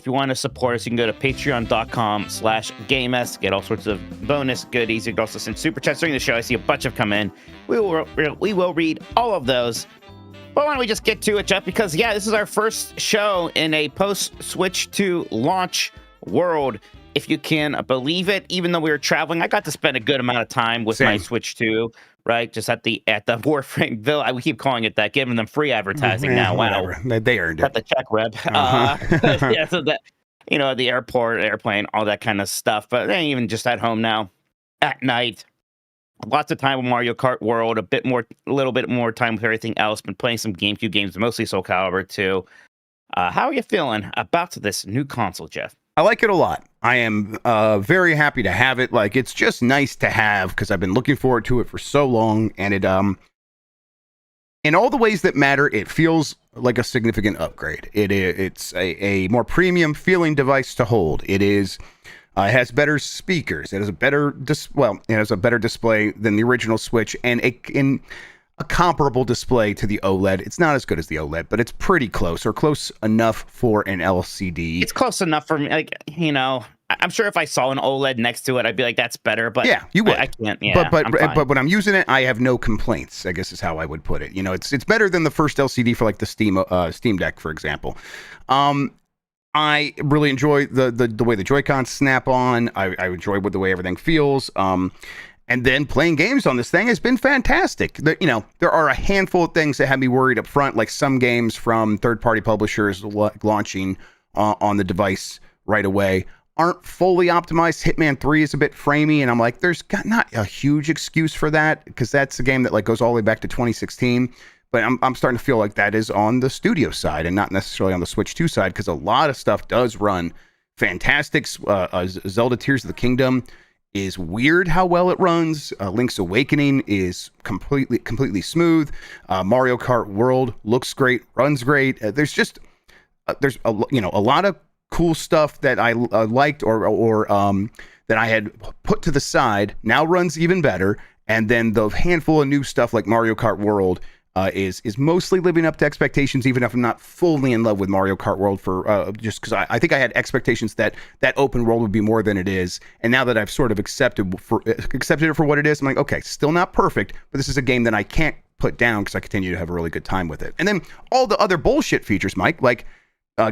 you want to support us, you can go to patreon.com/GameS to get all sorts of bonus goodies. You can also send super chats during the show. I see a bunch of come in. We will read all of those. But why don't we just get to it, Jeff? Because, yeah, this is our first show in a post-Switch 2 launch world. If you can believe it, even though we were traveling, I got to spend a good amount of time with my Switch 2, right? Just at the Warframe Village. We keep calling it that, giving them free advertising now. Wow. They earned it. Got the check, Reb. Yeah, so that, the airport, airplane, all that kind of stuff. But then even just at home now, at night, lots of time with Mario Kart World, a little bit more time with everything else. Been playing some GameCube games, mostly Soul Calibur 2. How are you feeling about this new console, Jeff? I like it a lot. I am very happy to have it. Like, it's just nice to have because I've been looking forward to it for so long. And it, in all the ways that matter, it feels like a significant upgrade. It's a more premium feeling device to hold. It is. It has better speakers. It has a better display than the original Switch, and in a comparable display to the OLED. It's not as good as the OLED, but it's pretty close, or close enough for an LCD. It's close enough for me. Like, I'm sure if I saw an OLED next to it, I'd be like, "That's better." But yeah, you would. I can't. Yeah, but when I'm using it, I have no complaints, I guess is how I would put it. It's better than the first LCD for like the Steam Deck, for example. I really enjoy the way the Joy-Cons snap on. I enjoy the way everything feels. And then playing games on this thing has been fantastic. There are a handful of things that had me worried up front, like some games from third-party publishers launching on the device right away aren't fully optimized. Hitman 3 is a bit framey, and I'm like, there's not a huge excuse for that because that's a game that goes all the way back to 2016. But I'm starting to feel like that is on the studio side and not necessarily on the Switch 2 side, because a lot of stuff does run fantastic. Zelda Tears of the Kingdom is weird how well it runs. Link's Awakening is completely smooth. Mario Kart World looks great, runs great. There's a lot of cool stuff that I liked or that I had put to the side now runs even better. And then the handful of new stuff like Mario Kart World is mostly living up to expectations, even if I'm not fully in love with Mario Kart World for just because I think I had expectations that open world would be more than it is, and now that I've sort of accepted it for what it is, I'm like, okay, still not perfect, but this is a game that I can't put down because I continue to have a really good time with it. And then all the other bullshit features, Mike, like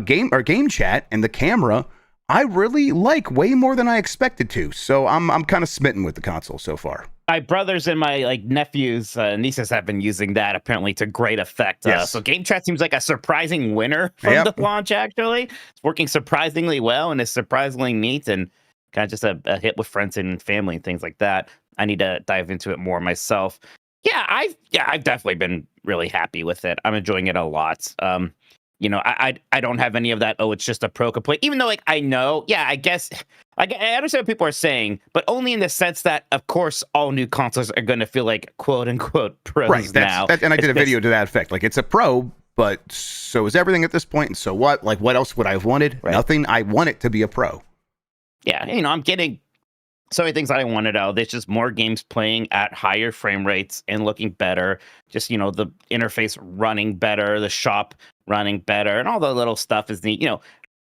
game chat and the camera, I really like way more than I expected to. So I'm kind of smitten with the console so far. My brothers and my nephews, nieces have been using that apparently to great effect. Yes. So Game Chat seems like a surprising winner from the launch. Actually, it's working surprisingly well and is surprisingly neat and kind of just a hit with friends and family and things like that. I need to dive into it more myself. I've definitely been really happy with it. I'm enjoying it a lot. I don't have any of that. Oh, it's just a pro complaint. Even though, I know, I guess I understand what people are saying, but only in the sense that, of course, all new consoles are going to feel like quote unquote pros now. And I did a video to that effect. Like, it's a pro, but so is everything at this point. And so what? Like, what else would I have wanted? Right. Nothing. I want it to be a pro. Yeah, I'm getting so many things that I wanted out. There's just more games playing at higher frame rates and looking better. Just, the interface running better, the shop running better, and all the little stuff is neat.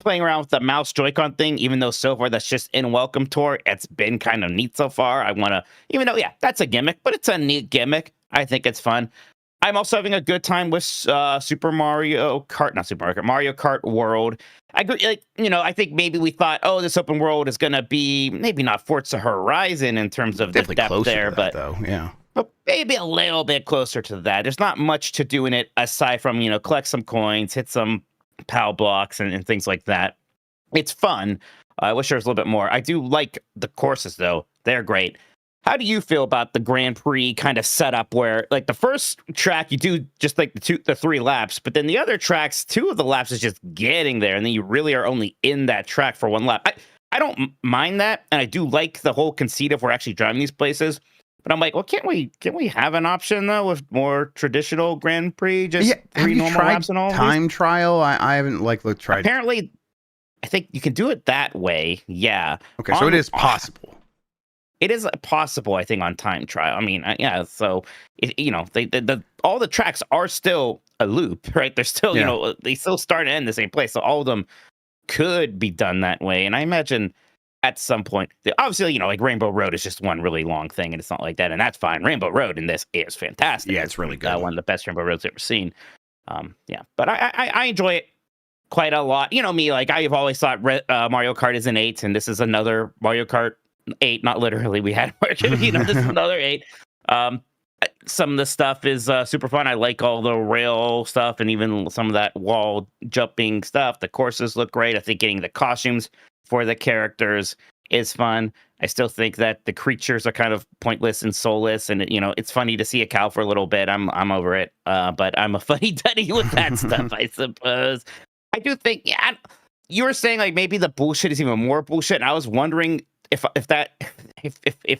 Playing around with the mouse Joy-Con thing, even though so far that's just in Welcome Tour, it's been kind of neat so far. I want to, even though, that's a gimmick, but it's a neat gimmick. I think it's fun. I'm also having a good time with Mario Kart World. I agree, I think maybe we thought, this open world is going to be maybe not Forza Horizon in terms of definitely the depth there, but maybe a little bit closer to that. There's not much to do in it aside from, collect some coins, hit some PAL blocks and things like that. It's fun. I wish there was a little bit more. I do like the courses, though. They're great. How do you feel about the Grand Prix kind of setup where, the first track, you do just the 3 laps, but then the other tracks, 2 of the laps is just getting there, and then you really are only in that track for 1 lap. I don't mind that, and I do like the whole conceit of we're actually driving these places. But I'm like, well, can't we have an option though with more traditional Grand Prix, just 3 normal laps and all? Time trial? I haven't tried. Apparently, I think you can do it that way. Yeah. Okay, so it is possible. It is possible, I think, on time trial. I mean, So all the tracks are still a loop, right? They're still, they still start and end the same place. So all of them could be done that way. And I imagine at some point, obviously, like Rainbow Road is just one really long thing, and it's not like that, and that's fine. Rainbow Road in this is fantastic. Yeah, it's really good. One of the best Rainbow Roads I've ever seen. Yeah, but I enjoy it quite a lot. Me, like I've always thought Mario Kart is an 8, and this is another Mario Kart 8. Not literally, we had this is another 8. Some of the stuff is super fun. I like all the rail stuff and even some of that wall jumping stuff. The courses look great. I think getting the costumes for the characters is fun. I still think that the creatures are kind of pointless and soulless, and it's funny to see a cow for a little bit. I'm over it, but I'm a funny duddy with that stuff, I suppose. I do think, yeah. You were saying like maybe the bullshit is even more bullshit, and I was wondering if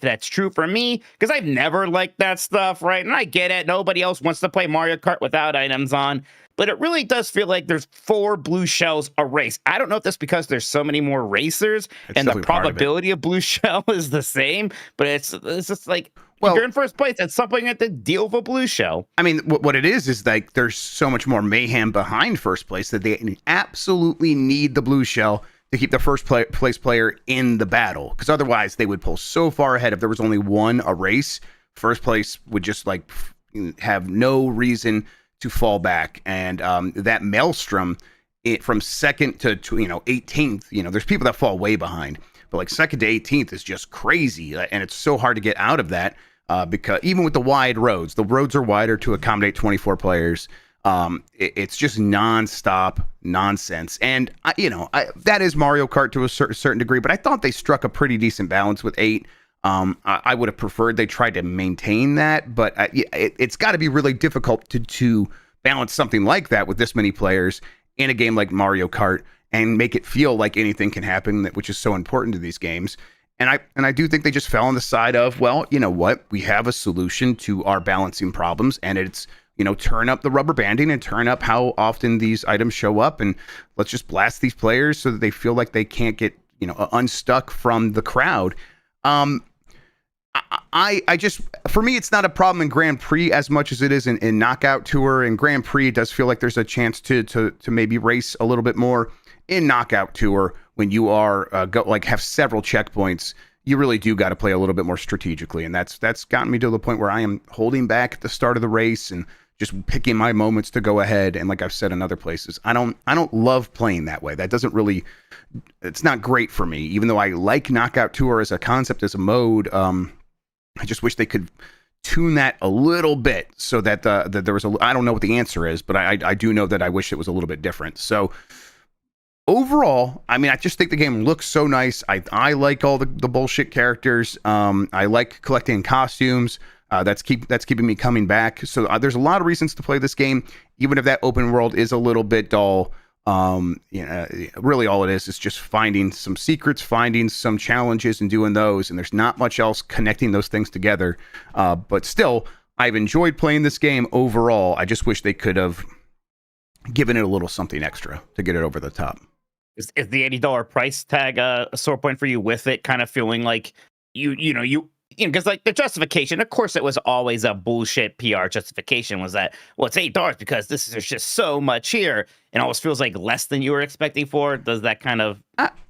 that's true for me, because I've never liked that stuff, right? And I get it. Nobody else wants to play Mario Kart without items on, but it really does feel like there's 4 blue shells a race. I don't know if that's because there's so many more racers and the probability of blue shell is the same, but it's just like, if you're in first place, at some point you have to deal with a blue shell. I mean, what it is like there's so much more mayhem behind first place that they absolutely need the blue shell to keep the first place player in the battle, because otherwise they would pull so far ahead. If there was only one a race, first place would just like have no reason to fall back. And that maelstrom, from second to 18th, there's people that fall way behind, but like second to 18th is just crazy, and it's so hard to get out of that because even with the wide roads, the roads are wider to accommodate 24 players. It's just nonstop nonsense. And that is Mario Kart to a certain degree, but I thought they struck a pretty decent balance with 8. I would have preferred they tried to maintain that, but it's got to be really difficult to balance something like that with this many players in a game like Mario Kart and make it feel like anything can happen, which is so important to these games. And I do think they just fell on the side of, well, you know what? We have a solution to our balancing problems, and it's turn up the rubber banding and turn up how often these items show up, and let's just blast these players so that they feel like they can't get, unstuck from the crowd. I just, for me, it's not a problem in Grand Prix as much as it is in Knockout Tour. In Grand Prix, it does feel like there's a chance to maybe race a little bit more. In Knockout Tour, when you are have several checkpoints, you really do got to play a little bit more strategically, and that's gotten me to the point where I am holding back at the start of the race and just picking my moments to go ahead. And like I've said in other places, I don't love playing that way. That doesn't really, it's not great for me. Even though I like Knockout Tour as a concept, as a mode, I just wish they could tune that a little bit so that that there was I don't know what the answer is, but I do know that I wish it was a little bit different. So overall, I mean, I just think the game looks so nice. I like all the bullshit characters. I like collecting costumes. That's keeping me coming back. So there's a lot of reasons to play this game, even if that open world is a little bit dull. Really all it is just finding some secrets, finding some challenges and doing those. And there's not much else connecting those things together. But still, I've enjoyed playing this game overall. I just wish they could have given it a little something extra to get it over the top. Is the $80 price tag a sore point for you with it? Kind of feeling like you because like the justification, of course, it was always a bullshit PR justification. Was that, well, it's $8 because there's just so much here, and always feels like less than you were expecting for. Does that kind of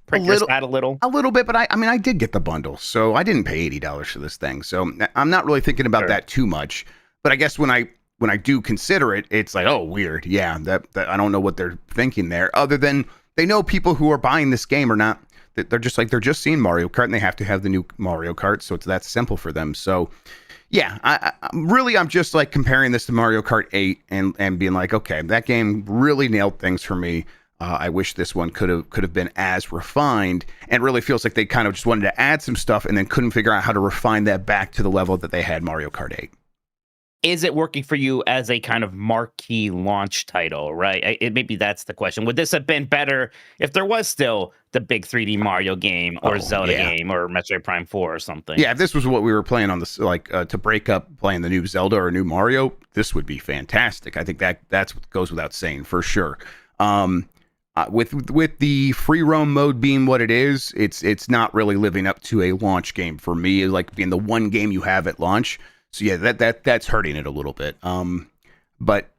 prick your spat a little? A little bit, but I mean, I did get the bundle, so I didn't pay $80 for this thing. So I'm not really thinking about that too much. But I guess when I do consider it, it's like, oh, weird. Yeah, that I don't know what they're thinking there, other than they know people who are buying this game are not. They're just seeing Mario Kart, and they have to have the new Mario Kart, so it's that simple for them. So, yeah, I'm just like comparing this to Mario Kart 8 and being like, okay, that game really nailed things for me. I wish this one could have been as refined, and really feels like they kind of just wanted to add some stuff and then couldn't figure out how to refine that back to the level that they had Mario Kart 8. Is it working for you as a kind of marquee launch title, right? Maybe that's the question. Would this have been better if there was still the big 3D Mario game or Zelda game or Metroid Prime 4 or something? Yeah, if this was what we were playing on this, to break up playing the new Zelda or new Mario, this would be fantastic. I think that's what goes without saying for sure. With the free roam mode being what it is, it's not really living up to a launch game for me, like being the one game you have at launch. So yeah, that's hurting it a little bit. But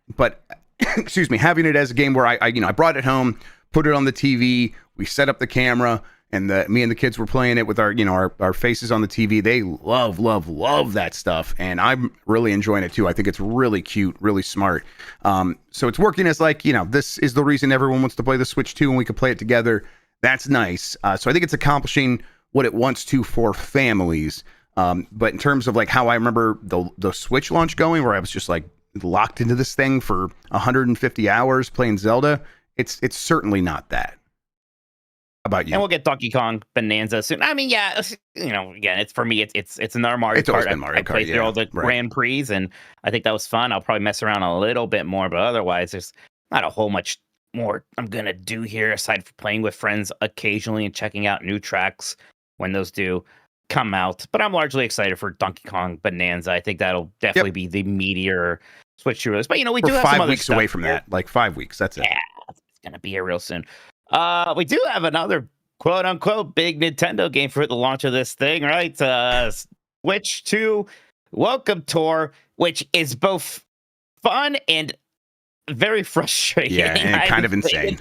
excuse me, having it as a game where I brought it home, put it on the TV, We set up the camera, and me and the kids were playing it with our faces on the TV. They love that stuff, and I'm really enjoying it too. I think it's really cute, really smart. So it's working as this is the reason everyone wants to play the Switch 2, and we can play it together. That's nice. So I think it's accomplishing what it wants to for families. But in terms of how I remember the Switch launch going, where I was just locked into this thing for 150 hours playing Zelda, it's certainly not that. How about you? And we'll get Donkey Kong Bonanza soon. I mean, yeah, again, it's for me, it's another Mario It's always Kart. been Mario I Kart, played through all the Grand Prix, and I think that was fun. I'll probably mess around a little bit more, but otherwise, there's not a whole much more I'm gonna do here aside from playing with friends occasionally and checking out new tracks when those do come out. But I'm largely excited for Donkey Kong Bonanza. I think that'll definitely be the meteor Switch release. But we do have 5 some other weeks stuff away from here. that. 5 weeks. That's it. Yeah, it's gonna be here real soon. We do have another quote unquote big Nintendo game for the launch of this thing, right? Switch 2 Welcome Tour, which is both fun and very frustrating. Yeah, and kind of insane.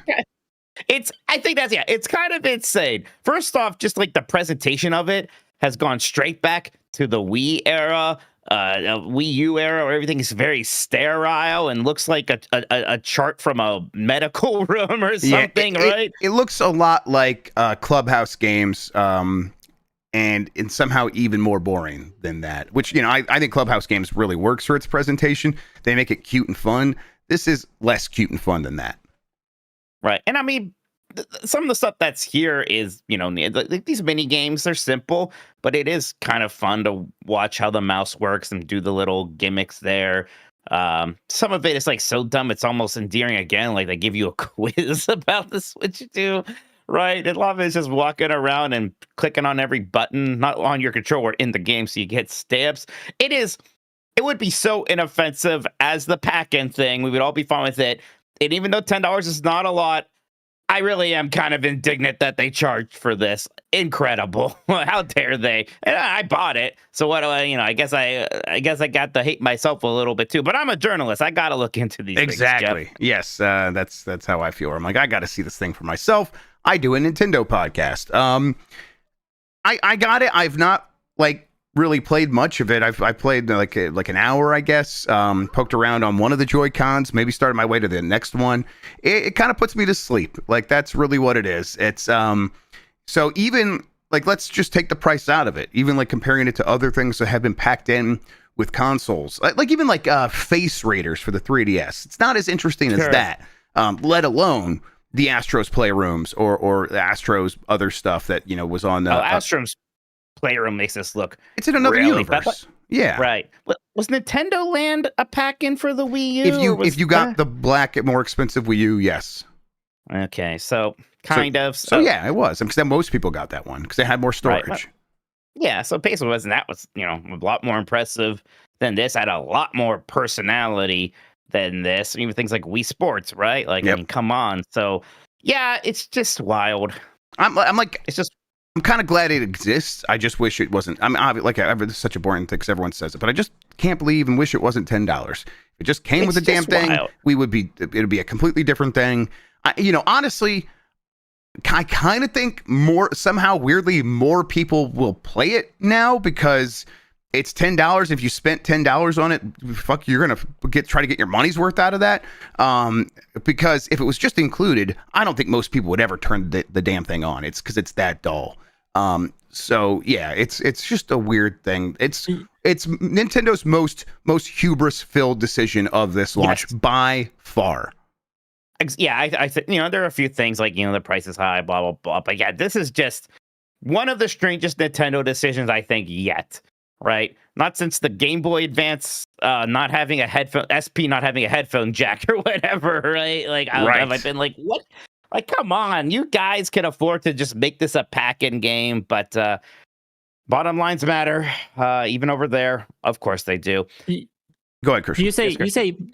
I think it's kind of insane. First off, just the presentation of it has gone straight back to the Wii era, Wii U era, where everything is very sterile and looks like a chart from a medical room or something, right? It looks a lot like Clubhouse games, and somehow even more boring than that. Which I think Clubhouse games really works for its presentation. They make it cute and fun. This is less cute and fun than that. Right. And I mean, some of the stuff that's here is, these mini games, they're simple, but it is kind of fun to watch how the mouse works and do the little gimmicks there. Some of it is so dumb, it's almost endearing again. They give you a quiz about the Switch 2, right? And a lot of it is just walking around and clicking on every button, not on your controller, in the game, so you get stamps. It would be so inoffensive as the pack-in thing. We would all be fine with it. And even though $10 is not a lot, I really am kind of indignant that they charged for this. Incredible. How dare they? And I bought it. So what do I guess I got to hate myself a little bit too, but I'm a journalist. I got to look into these things, Jeff. Yes. That's how I feel. I'm I got to see this thing for myself. I do a Nintendo podcast. I got it. I've not really played much of it. I played like an hour, I guess. Poked around on one of the Joy-Cons, maybe started my way to the next one. It kind of puts me to sleep. That's really what it is. It's so even let's just take the price out of it. Even comparing it to other things that have been packed in with consoles, even Face Raiders for the 3DS. It's not as interesting as that. Let alone the Astros Playrooms or the Astros other stuff that was on the Astros Playroom makes this look. It's in another really universe. Yeah. Right. Was Nintendo Land a pack-in for the Wii U? If you got the black, more expensive Wii U, yes. Okay, so kind of. So yeah, it was. Because most people got that one because they had more storage. Right. Yeah, so basically that was a lot more impressive than this. Had a lot more personality than this. Even things like Wii Sports, right? I mean, come on. So yeah, it's just wild. It's just. I'm kind of glad it exists. I just wish it wasn't. I mean, it's such a boring thing because everyone says it, but I just can't believe and wish it wasn't $10. If it just came with the damn thing, wild. It'd be a completely different thing. Honestly, I kind of think somehow weirdly more people will play it now because it's $10. If you spent $10 on it, you're gonna try to get your money's worth out of that. Because if it was just included, I don't think most people would ever turn the damn thing on. It's because it's that dull. So yeah, it's just a weird thing. It's Nintendo's most hubris-filled decision of this launch by far. Yeah, I said there are a few things the price is high, blah blah blah. But yeah, this is just one of the strangest Nintendo decisions I think yet. Right, not since the Game Boy Advance not having a headphone, SP not having a headphone jack or whatever. Right, have I been what? Come on, you guys can afford to just make this a pack-in game, but bottom lines matter. Even over there, of course they do. Go ahead, Christian.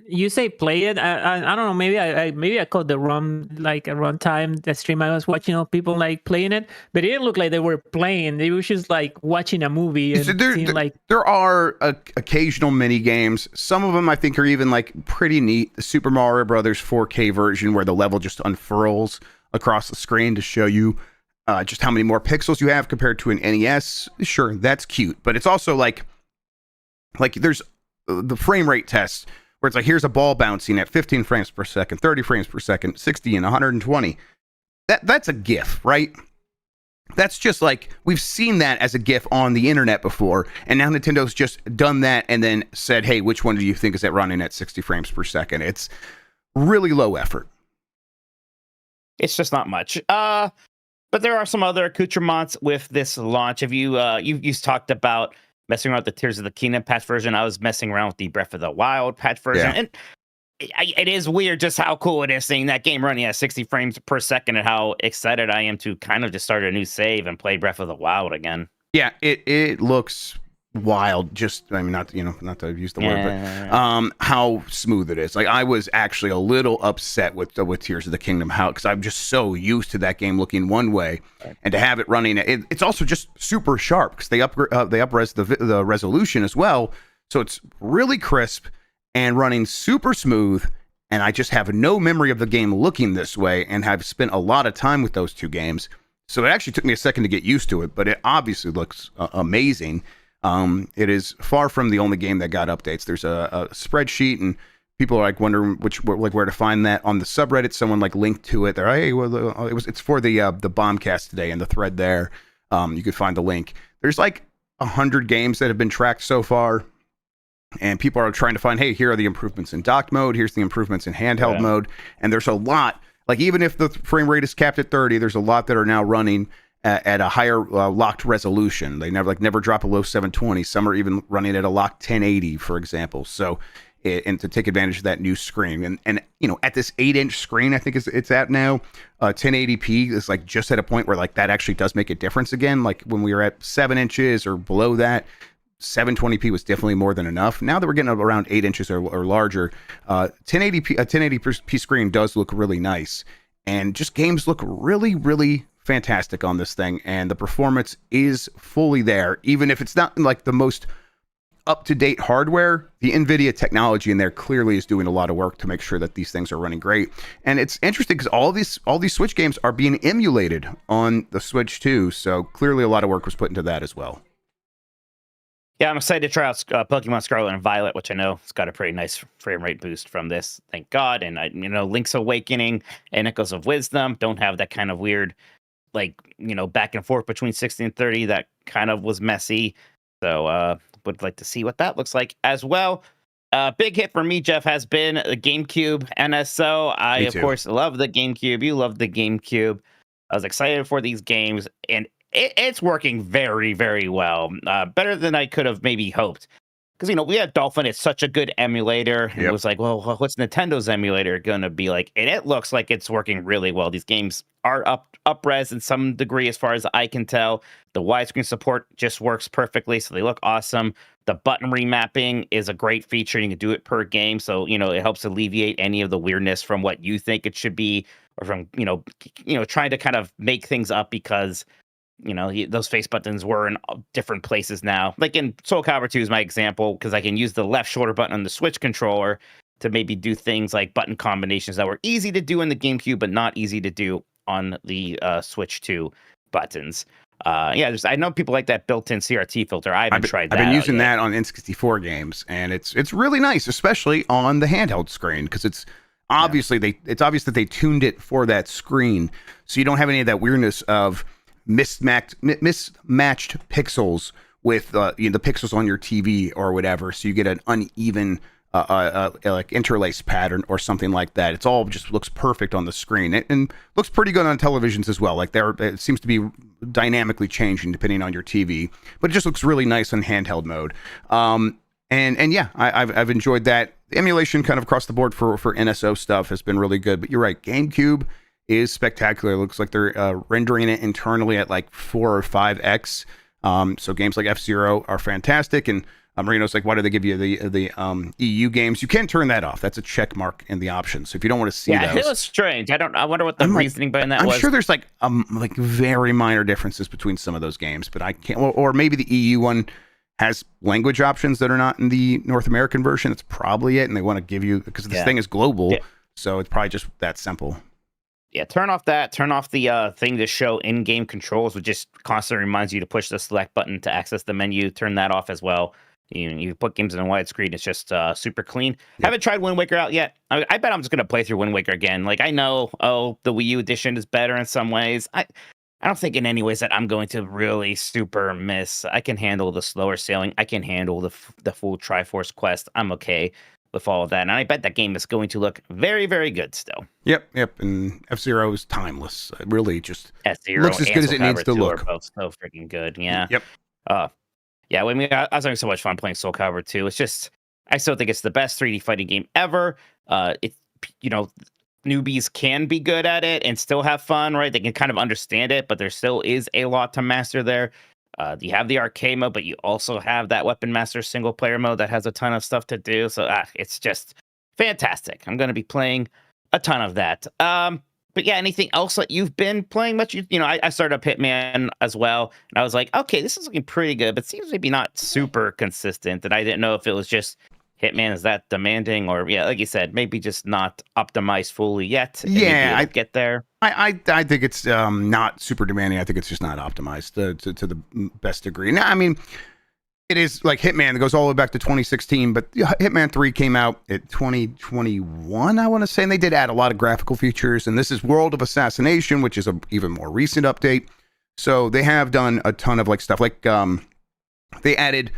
You say play it. I don't know. Maybe I caught the run a run time that stream I was watching people playing it, but it didn't look like they were playing. They were just watching a movie. And there are occasional mini games. Some of them I think are even pretty neat. The Super Mario Brothers 4K version where the level just unfurls across the screen to show you just how many more pixels you have compared to an NES. Sure, that's cute, but it's also like there's the frame rate test where it's like, here's a ball bouncing at 15 frames per second, 30 frames per second, 60 and 120. That's a GIF, right? That's just like, we've seen that as a GIF on the internet before, and now Nintendo's just done that and then said, hey, which one do you think is at running at 60 frames per second? It's really low effort. It's just not much. But there are some other accoutrements with this launch. Have you talked about messing around with the Tears of the Kingdom patch version? I was messing around with the Breath of the Wild patch version, and it is weird just how cool it is seeing that game running at 60 frames per second, and how excited I am to kind of just start a new save and play Breath of the Wild again. Yeah, it looks wild. Just, I mean, not to use the word, but how smooth it is. Like, I was actually a little upset with Tears of the Kingdom, because I'm just so used to that game looking one way, and to have it running, it's also just super sharp because they up-res the resolution as well, so it's really crisp and running super smooth. And I just have no memory of the game looking this way, and have spent a lot of time with those two games. So it actually took me a second to get used to it, but it obviously looks amazing. It is far from the only game that got updates. There's a spreadsheet, and people are like wondering where to find that on the subreddit. Someone like linked to it. They're, hey, well, it's for the Bombcast today, and the thread there. You could find the link. There's like 100 games that have been tracked so far, and people are trying to find, hey, here are the improvements in docked mode. Here's the improvements in handheld mode, and there's a lot. Like, even if the frame rate is capped at 30, there's a lot that are now running at a higher locked resolution. They never drop below 720. Some are even running at a locked 1080, for example. So, and to take advantage of that new screen, and you know, at this 8-inch screen, I think it's at now, 1080p is like just at a point where like that actually does make a difference again. Like when we were at 7 inches or below that, 720p was definitely more than enough. Now that we're getting around 8 inches or larger, 1080p screen does look really nice, and just games look really, really fantastic on this thing, and the performance is fully there. Even if it's not like the most up-to-date hardware, the NVIDIA technology in there clearly is doing a lot of work to make sure that these things are running great. And it's interesting because all these Switch games are being emulated on the Switch too, so clearly a lot of work was put into that as well. Yeah, I'm excited to try out Pokemon Scarlet and Violet, which I know it's got a pretty nice frame rate boost from this, thank God. And Link's Awakening and Echoes of Wisdom don't have that kind of weird, back and forth between 60 and 30 that kind of was messy. So would like to see what that looks like as well. Big hit for me, Jeff, has been the GameCube NSO. I, of course, love the GameCube. You love the GameCube. I was excited for these games, and it's working very, very well. Better than I could have maybe hoped. Because, we had Dolphin. It's such a good emulator. Yep. It was like, well, what's Nintendo's emulator going to be like? And it looks like it's working really well. These games are up-res in some degree, as far as I can tell. The widescreen support just works perfectly, so they look awesome. The button remapping is a great feature. You can do it per game, so, it helps alleviate any of the weirdness from what you think it should be, or from, trying to kind of make things up because those face buttons were in different places now. Like in Soul Calibur 2 is my example, because I can use the left shoulder button on the Switch controller to maybe do things like button combinations that were easy to do in the GameCube, but not easy to do on the Switch 2 buttons. I know people like that built-in CRT filter. I haven't tried that. I've been using that on N64 games, and it's really nice, especially on the handheld screen, because it's obviously it's obvious that they tuned it for that screen, so you don't have any of that weirdness of mismatched pixels with the pixels on your TV or whatever, so you get an uneven like interlace pattern or something like that. It's all just looks perfect on the screen, and looks pretty good on televisions as well. Like it seems to be dynamically changing depending on your TV, but it just looks really nice in handheld mode. And yeah, I've enjoyed that. The emulation kind of across the board for NSO stuff has been really good. But you're right, GameCube is spectacular. It looks like they're rendering it internally at like 4 or 5x. So games like F-Zero are fantastic. And Marino's like, why do they give you the EU games? You can turn that off. That's a check mark in the options. So if you don't want to see those. It was strange. I wonder what the reasoning behind that was. I'm sure there's like very minor differences between some of those games, but I can't. Or maybe the EU one has language options that are not in the North American version. That's probably it, and they want to give you, because this thing is global, so it's probably just that simple. Yeah, turn off that. Turn off the thing to show in-game controls, which just constantly reminds you to push the select button to access the menu. Turn that off as well. You put games in a widescreen. It's just super clean. Yep. Haven't tried Wind Waker out yet. I bet I'm just gonna play through Wind Waker again. Like I know, the Wii U edition is better in some ways. I don't think in any ways that I'm going to really super miss. I can handle the slower sailing. I can handle the full Triforce quest. I'm okay with all of that. And I bet that game is going to look very, very good still. Yep. And F-Zero is timeless. It really just F-Zero looks as good as it needs to look. Are both so freaking good. Yeah. Yep. Yeah, I mean, I was having so much fun playing Soul Calibur 2. It's just, I still think it's the best 3D fighting game ever. Newbies can be good at it and still have fun, right? They can kind of understand it, but there still is a lot to master there. You have the arcade mode, but you also have that Weapon Master single player mode that has a ton of stuff to do. So it's just fantastic. I'm going to be playing a ton of that. But yeah, anything else that you've been playing much? I started up Hitman as well, and I was like, okay, this is looking pretty good, but seems maybe not super consistent. And I didn't know if it was just Hitman is that demanding, or like you said, maybe just not optimized fully yet. Yeah, I get there. I think it's not super demanding. I think it's just not optimized to the best degree. Now, I mean, it is like Hitman that goes all the way back to 2016, but Hitman 3 came out in 2021, I want to say, and they did add a lot of graphical features. And this is World of Assassination, which is a even more recent update. So they have done a ton of like stuff like they added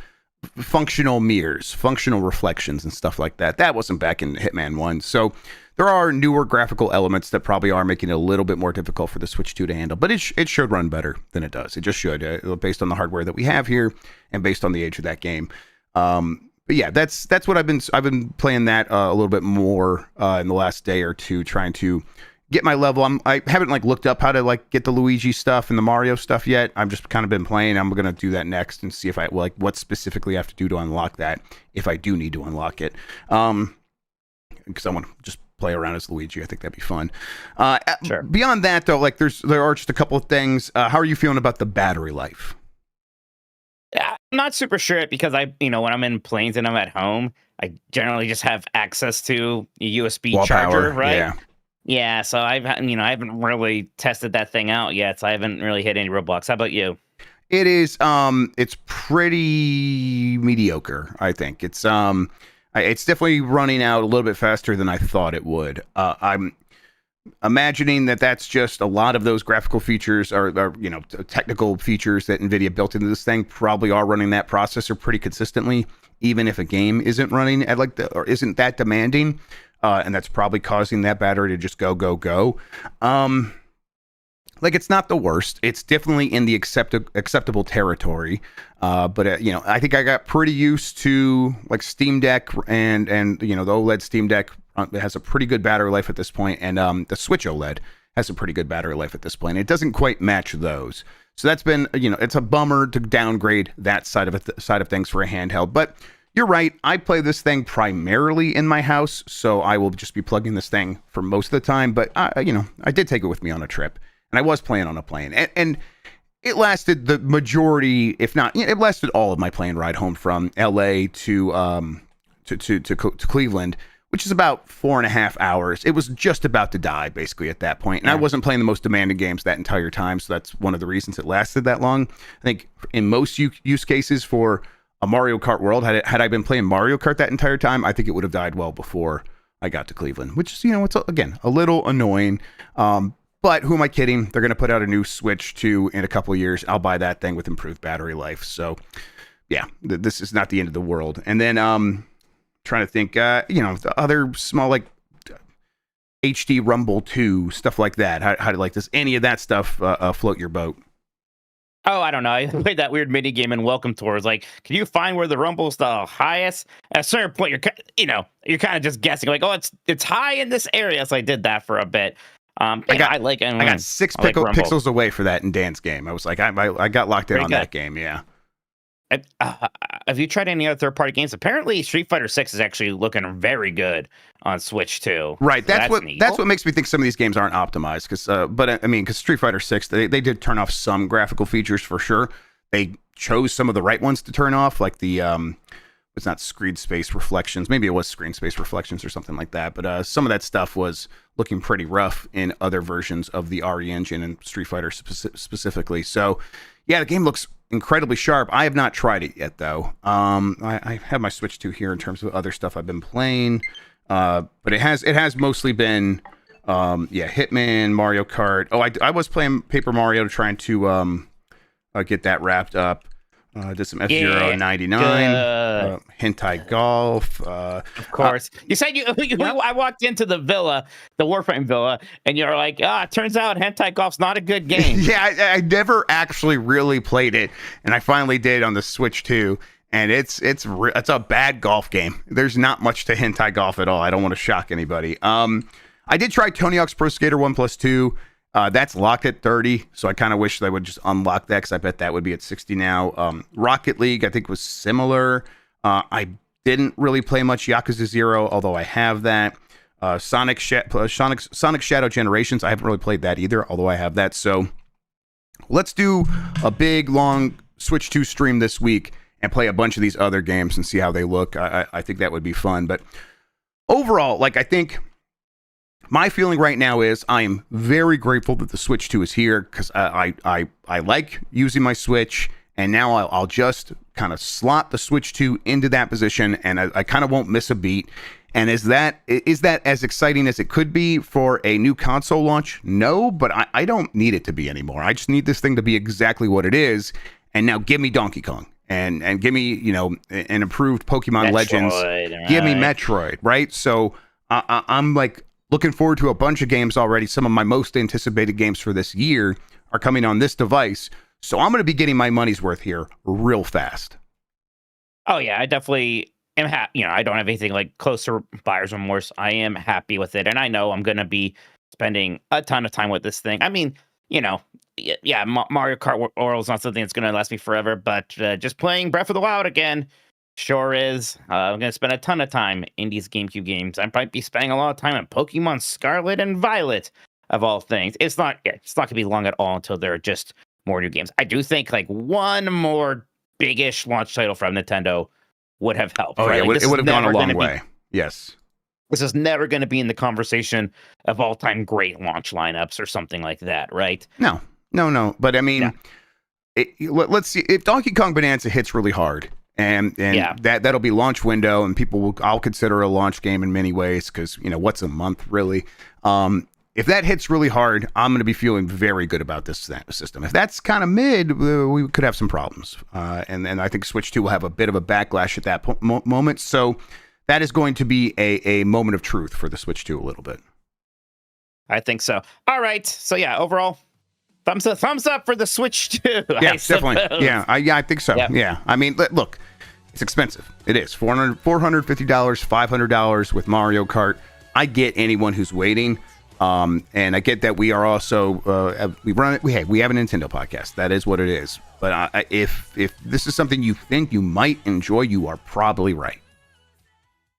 functional mirrors, functional reflections, and stuff like that. That wasn't back in Hitman 1. So there are newer graphical elements that probably are making it a little bit more difficult for the Switch 2 to handle, but it should run better than it does. It just should, based on the hardware that we have here and based on the age of that game. But yeah, that's what I've been playing that a little bit more in the last day or two, trying to get my level. I haven't looked up how to get the Luigi stuff and the Mario stuff yet. I've just kind of been playing. I'm gonna do that next and see if I what specifically I have to do to unlock that, if I do need to unlock it. Because I want to just play around as Luigi. I think that'd be fun. Sure. Beyond that, though, there are just a couple of things. How are you feeling about the battery life? Yeah, I'm not super sure because when I'm in planes and I'm at home, I generally just have access to a USB Wall charger, power, right? Yeah. Yeah, so I haven't really tested that thing out yet, so I haven't really hit any roadblocks. How about you? It is it's pretty mediocre, I think. It's definitely running out a little bit faster than I thought it would. I'm imagining that's just a lot of those graphical features are technical features that NVIDIA built into this thing probably are running that processor pretty consistently, even if a game isn't running at or isn't that demanding. And that's probably causing that battery to just go. It's not the worst. It's definitely in the acceptable territory. But I think I got pretty used to Steam Deck and the OLED Steam Deck has a pretty good battery life at this point, and the Switch OLED has a pretty good battery life at this point. It doesn't quite match those. So that's been, it's a bummer to downgrade that side of things for a handheld, but you're right. I play this thing primarily in my house, so I will just be plugging this thing for most of the time. But I did take it with me on a trip, and I was playing on a plane, and it lasted the majority, if not, it lasted all of my plane ride home from LA to Cleveland, which is about 4.5 hours. It was just about to die basically at that point, and I wasn't playing the most demanding games that entire time, so that's one of the reasons it lasted that long. I think in most use cases for a Mario Kart World, had I been playing Mario Kart that entire time, I think it would have died well before I got to Cleveland, which is, it's again a little annoying. But who am I kidding? They're going to put out a new Switch 2 in a couple of years. I'll buy that thing with improved battery life. So yeah, this is not the end of the world. And then trying to think, the other small HD Rumble 2 stuff like that. How does any of that stuff float your boat? Oh, I don't know. I played that weird mini game in Welcome Tours. Can you find where the rumble's the highest? At a certain point, you're kind of just guessing. It's high in this area. So I did that for a bit. I got 6 pixels away for that in Dan's game. I was I got locked in on that game. Yeah. Have you tried any other third-party games? Apparently, Street Fighter 6 is actually looking very good on Switch too. Right. That's what makes me think some of these games aren't optimized. Because Street Fighter 6, they did turn off some graphical features for sure. They chose some of the right ones to turn off, like the it's not Screen Space Reflections. Maybe it was Screen Space Reflections or something like that. But some of that stuff was looking pretty rough in other versions of the RE engine and Street Fighter specifically. So, yeah, the game looks incredibly sharp. I have not tried it yet, though. I have my Switch 2 here in terms of other stuff I've been playing. But it has mostly been, Hitman, Mario Kart. Oh, I was playing Paper Mario, trying to get that wrapped up. Did some F-Zero 99, Hentai Golf. Of course. You said I walked into the villa, the Warframe villa, and you're like, it turns out Hentai Golf's not a good game. Yeah, I never actually really played it, and I finally did on the Switch 2, and it's a bad golf game. There's not much to Hentai Golf at all. I don't want to shock anybody. I did try Tony Hawk's Pro Skater 1+2. That's locked at 30, so I kind of wish they would just unlock that, because I bet that would be at 60 now. Rocket League, I think, was similar. I didn't really play much Yakuza 0, although I have that. Sonic Shadow Generations, I haven't really played that either, although I have that. So let's do a big, long Switch 2 stream this week and play a bunch of these other games and see how they look. I think that would be fun. But overall, I think my feeling right now is I am very grateful that the Switch 2 is here, because I like using my Switch, and now I'll just kind of slot the Switch 2 into that position, and I kind of won't miss a beat. And is that as exciting as it could be for a new console launch? No, but I don't need it to be anymore. I just need this thing to be exactly what it is. And now give me Donkey Kong, and give me, an improved Pokemon Metroid, Legends. right. Give me Metroid, right? So I'm looking forward to a bunch of games already. Some of my most anticipated games for this year are coming on this device. So I'm going to be getting my money's worth here real fast. Oh, yeah, I definitely am happy. I don't have anything like closer buyer's remorse. I am happy with it. And I know I'm going to be spending a ton of time with this thing. I mean, Mario Kart World is not something that's going to last me forever, but just playing Breath of the Wild again sure is. I'm going to spend a ton of time in these GameCube games. I might be spending a lot of time in Pokemon Scarlet and Violet, of all things. It's not going to be long at all until there are just more new games. I do think one more big-ish launch title from Nintendo would have helped. Oh, right? Yeah, it would have gone a long way. Yes. This is never going to be in the conversation of all-time great launch lineups or something like that, right? No. But I mean, let's see. If Donkey Kong Bonanza hits really hard, and that'll be launch window, and I'll consider a launch game in many ways, because what's a month really. If that hits really hard, I'm going to be feeling very good about this system. If that's kind of mid, we could have some problems, and I think Switch 2 will have a bit of a backlash at that moment. So that is going to be a moment of truth for the Switch 2 a little bit. I think so. All right, so overall, thumbs up for the Switch 2. Yeah, definitely. Yeah, I think so. Yep. Yeah, I mean, look, it's expensive. It is $450, $500 with Mario Kart. I get anyone who's waiting, and I get that we are also we have a Nintendo podcast. That is what it is. But if this is something you think you might enjoy, you are probably right.